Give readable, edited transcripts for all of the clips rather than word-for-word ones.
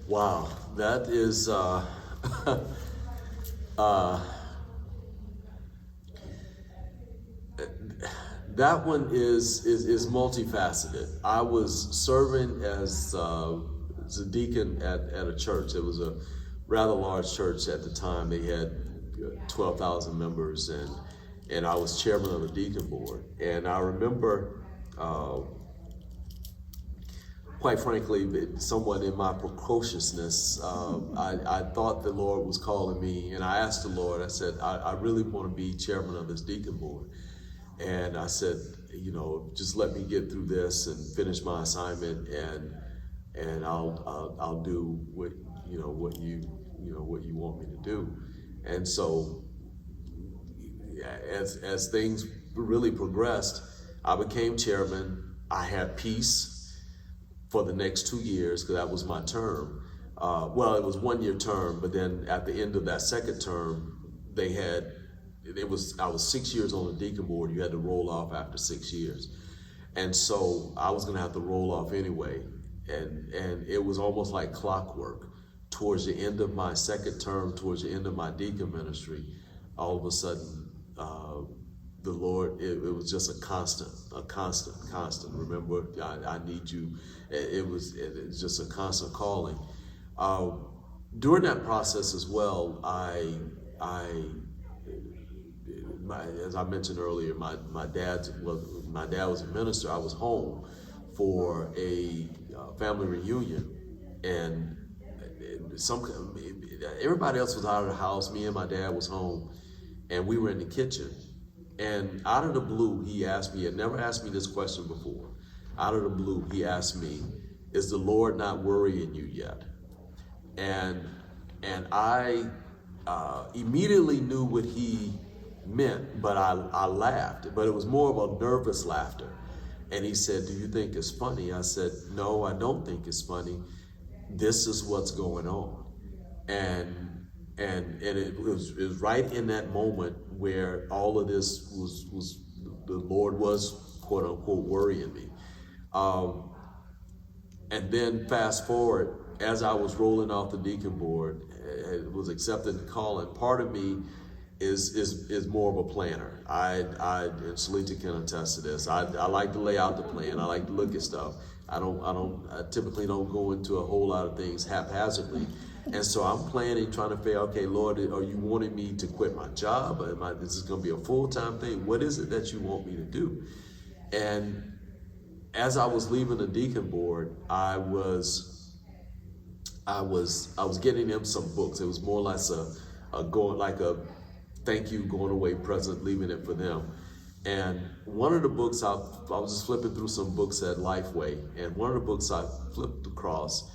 Wow, that is uh, that one is multifaceted. I was serving as a deacon at a church. It was a rather large church at the time. They had 12,000 members, and I was chairman of the deacon board. And I remember, quite frankly, somewhat in my precociousness, I thought the Lord was calling me, and I asked the Lord. I said, I really want to be chairman of this deacon board. And I said, just let me get through this and finish my assignment, and I'll do what you want me to do. And so, as things really progressed, I became chairman. I had peace for the next 2 years because that was my term. Well, it was 1 year term, but then at the end of that second term, I was 6 years on the deacon board. You had to roll off after 6 years. And so I was gonna have to roll off anyway. And it was almost like clockwork. Towards the end of my second term, towards the end of my deacon ministry, all of a sudden, the Lord, it was just a constant. Remember, I need you. It was just a constant calling. During that process as well, as I mentioned earlier, my dad was a minister. I was home for a family reunion, and everybody else was out of the house. Me and my dad was home, and we were in the kitchen. And out of the blue, he asked me. He had never asked me this question before. Out of the blue, he asked me, "Is the Lord not worrying you yet?" And I immediately knew what he meant, but I laughed, but it was more of a nervous laughter. And he said, "Do you think it's funny?" I said, "No, I don't think it's funny. This is what's going on." And it was right in that moment where all of this was the Lord was, quote unquote, worrying me. And then fast forward, as I was rolling off the deacon board, it was accepting the call, and part of me is more of a planner. And Shalita can attest to this. I like to lay out the plan. I like to look at stuff. I typically don't go into a whole lot of things haphazardly. And so I'm planning, trying to figure, okay, Lord, are you wanting me to quit my job? Is this going to be a full-time thing? What is it that you want me to do? And as I was leaving the deacon board, I was getting them some books. It was more like a thank you going away present, leaving it for them. And one of the books I was just flipping through some books at Lifeway, and one of the books I flipped across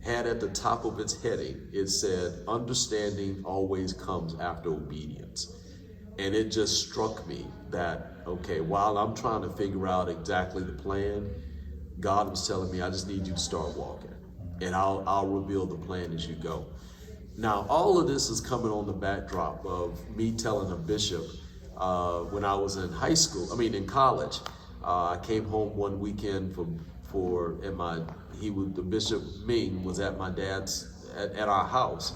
had at the top of its heading, it said, "Understanding always comes after obedience." And it just struck me that, okay, while I'm trying to figure out exactly the plan, God was telling me, I just need you to start walking, and I'll reveal the plan as you go. Now, all of this is coming on the backdrop of me telling a bishop when I was in in college. I came home one weekend the Bishop Ming was at my dad's, at our house,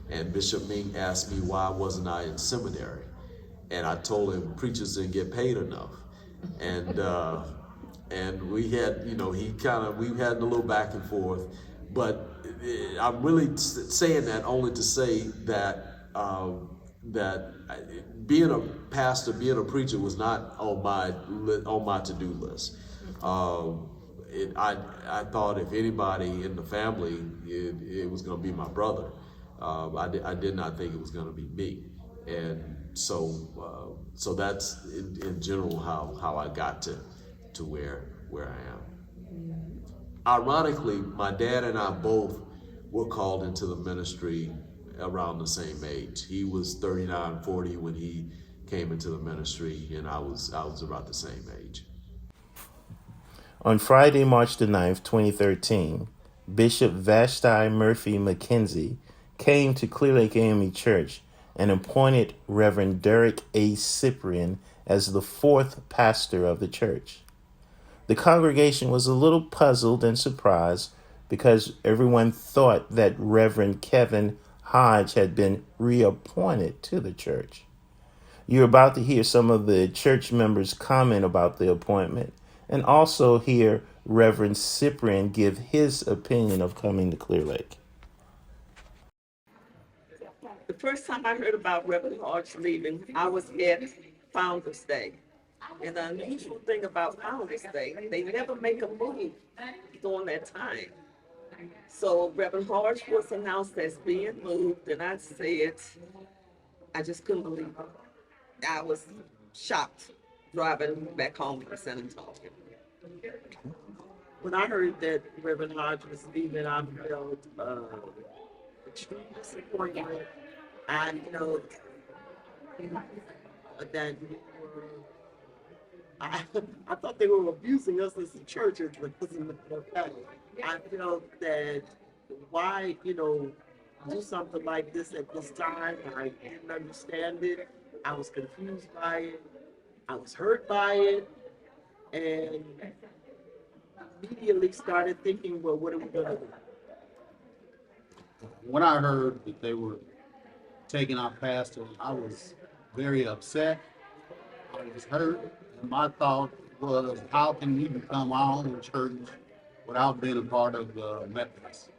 and Bishop Ming asked me why wasn't I in seminary, and I told him preachers didn't get paid enough, and we had, we had a little back and forth, but I'm really saying that only to say that being a pastor, being a preacher was not on my to-do list. I thought if anybody in the family, it was going to be my brother. I did not think it was going to be me, and so that's in general how I got to where I am. Ironically, my dad and I both were called into the ministry around the same age. He was 39, 40 when he came into the ministry, and I was about the same age. On Friday, March the 9th, 2013, Bishop Vashti Murphy McKenzie came to Clear Lake AME Church and appointed Reverend Derek A. Cyprian as the fourth pastor of the church. The congregation was a little puzzled and surprised because everyone thought that Reverend Kevin Hodge had been reappointed to the church. You're about to hear some of the church members comment about the appointment and also hear Reverend Cyprian give his opinion of coming to Clear Lake. The first time I heard about Reverend Hodge leaving, I was at Founders Day. And the unusual thing about Founders Day, they never make a move during that time. So Reverend Hodge was announced as being moved, and I said, I just couldn't believe it. I was shocked driving back home from San Antonio. When I heard that Reverend Hodge was leaving, I felt extreme disappointment. I know that I, I thought they were abusing us as a church. I felt that why, do something like this at this time. I didn't understand it. I was confused by it. I was hurt by it. And immediately started thinking, well, what are we going to do? When I heard that they were taking our pastor, I was very upset. I was hurt. And my thought was, how can we become our own church without being a part of the Methodist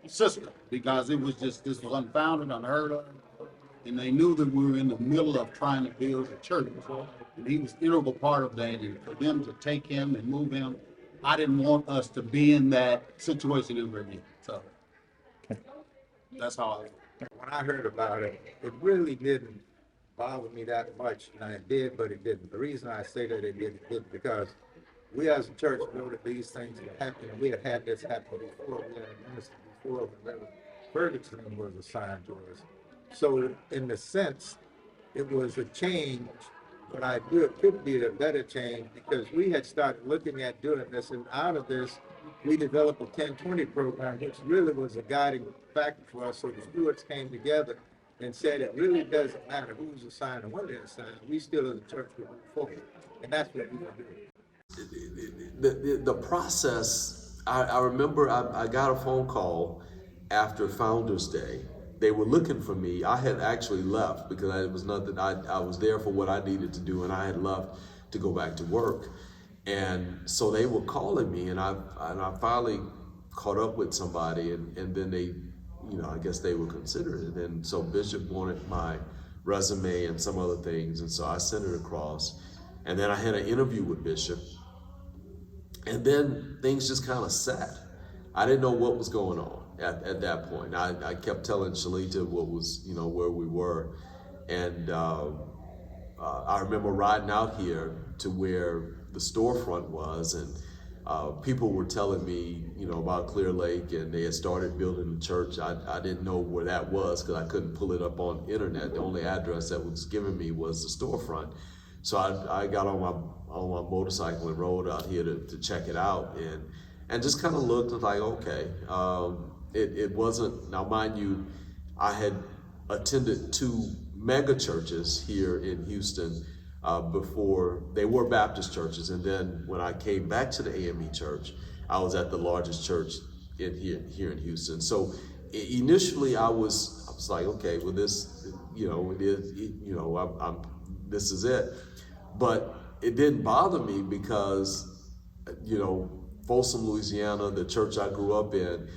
system? Because it was just, this was unfounded, unheard of. And they knew that we were in the middle of trying to build a church. And he was an integral part of that. And for them to take him and move him, I didn't want us to be in that situation ever again. So that's how I felt. When I heard about it, it really didn't bother me that much. And it did, but it didn't. The reason I say that it didn't because we as a church know that these things have happened. We had had this happen before. We had a minister before when Reverend Ferguson was assigned to us. So in the sense, it was a change, but I do it could be a better change because we had started looking at doing this, and out of this, we developed a 10-20 program, which really was a guiding factor for us. So the stewards came together and said it really doesn't matter who's assigned and when they're assigned. We still as a church will move forward, and that's what we will do. The process, I remember I got a phone call after Founders Day. They were looking for me. I had actually left because it was nothing. I was there for what I needed to do, and I had left to go back to work. And so they were calling me, and I finally caught up with somebody, and then they, I guess they were considering it. And so Bishop wanted my resume and some other things, and so I sent it across. And then I had an interview with Bishop, and then things just kind of sat. I didn't know what was going on at that point. I kept telling Shalita what was, where we were. And I remember riding out here to where the storefront was, and people were telling me, about Clear Lake, and they had started building the church. I didn't know where that was because I couldn't pull it up on internet. The only address that was given me was the storefront. So I got on my motorcycle and rode out here to check it out, and just kind of looked and like, okay, it wasn't, now mind you, I had attended 2 mega churches here in Houston before. They were Baptist churches, and then when I came back to the AME church, I was at the largest church here in Houston. So initially I was like, okay, well this, it is, this is it. But it didn't bother me because, Folsom, Louisiana, the church I grew up in,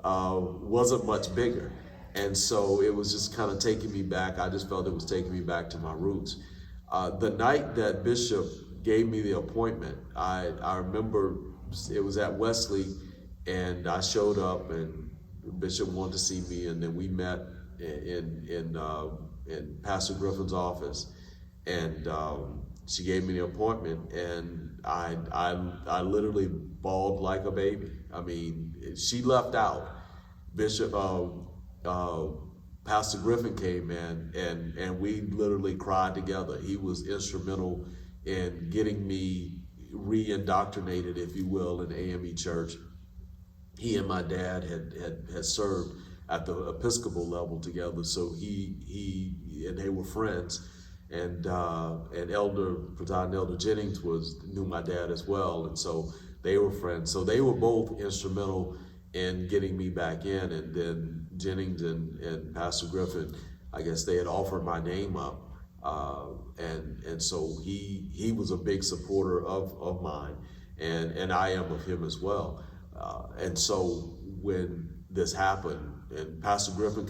wasn't much bigger. And so it was just kind of taking me back. I just felt it was taking me back to my roots. The night that Bishop gave me the appointment, I remember it was at Wesley, and I showed up, and Bishop wanted to see me, and then we met in Pastor Griffin's office, and she gave me the appointment, and I literally bawled like a baby. I mean, she left out. Bishop, Pastor Griffin came in, and we literally cried together. He was instrumental in getting me re-indoctrinated, if you will, in AME Church. He and my dad had served at the Episcopal level together, so he and they were friends. And President Elder Jennings knew my dad as well, and so they were friends. So they were both instrumental in getting me back in. And then Jennings and Pastor Griffin, I guess they had offered my name up. And so he was a big supporter of mine, and I am of him as well. And so when this happened, and Pastor Griffin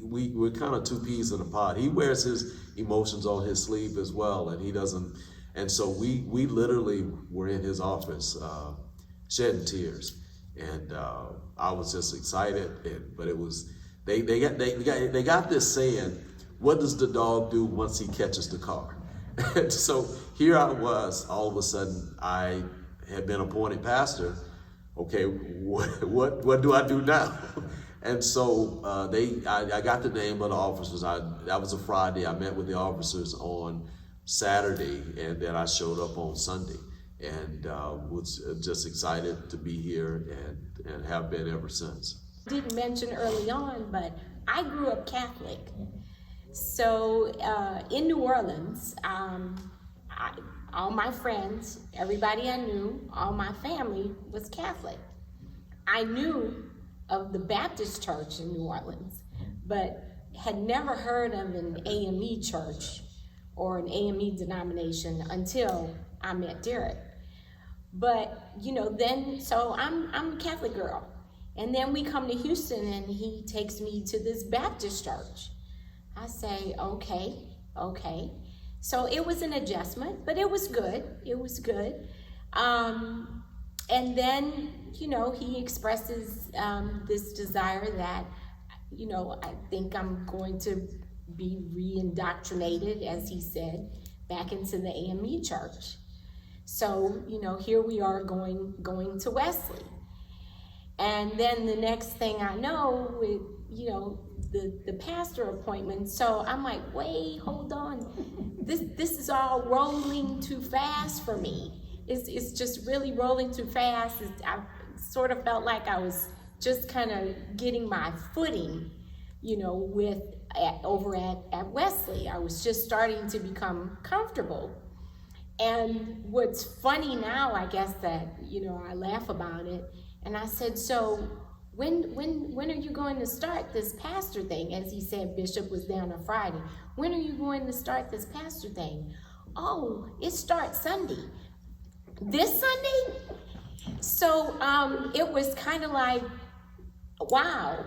we're kind of two peas in a pod. He wears his emotions on his sleeve as well, and he doesn't. And so we literally were in his office, shedding tears, and I was just excited. But it was they got this saying, what does the dog do once he catches the car? And so here I was, all of a sudden I had been appointed pastor. Okay, what do I do now? And so I got the name of the officers. That was a Friday. I met with the officers on Saturday, and then I showed up on Sunday, and was just excited to be here, and have been ever since. Didn't mention early on, but I grew up Catholic. So in New Orleans, all my friends, everybody I knew, all my family was Catholic. I knew of the Baptist church in New Orleans, but had never heard of an AME church or an AME denomination until I met Derek. But, so I'm a Catholic girl. And then we come to Houston and he takes me to this Baptist church. I say, okay. So it was an adjustment, but it was good. And then, he expresses this desire that, I think I'm going to be re-indoctrinated, as he said, back into the AME church. So, here we are going to Wesley. And then the next thing I know, with, the pastor appointment. So I'm like, wait, hold on. This is all rolling too fast for me. It's just really rolling too fast. I sort of felt like I was just kind of getting my footing, over at Wesley. I was just starting to become comfortable. And what's funny now, I guess that, I laugh about it. And I said, so when are you going to start this pastor thing? As he said, Bishop was down on Friday. When are you going to start this pastor thing? Oh, it starts Sunday. This Sunday? So it was kind of like, wow.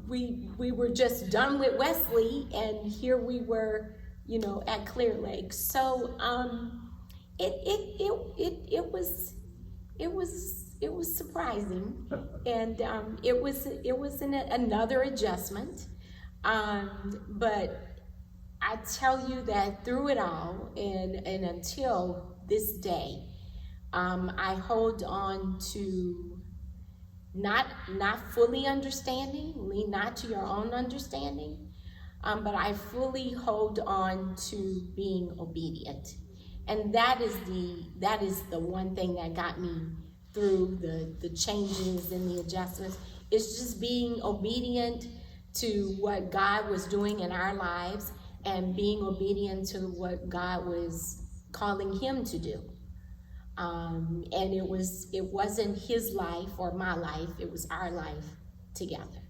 We were just done with Wesley, and here we were, at Clear Lake. So it was surprising, and it was another adjustment. But I tell you that through it all, and until this day, I hold on to not fully understanding, lean not to your own understanding, but I fully hold on to being obedient. And that is the one thing that got me through the changes and the adjustments. It's just being obedient to what God was doing in our lives, and being obedient to what God was calling him to do. And it wasn't his life or my life, it was our life together.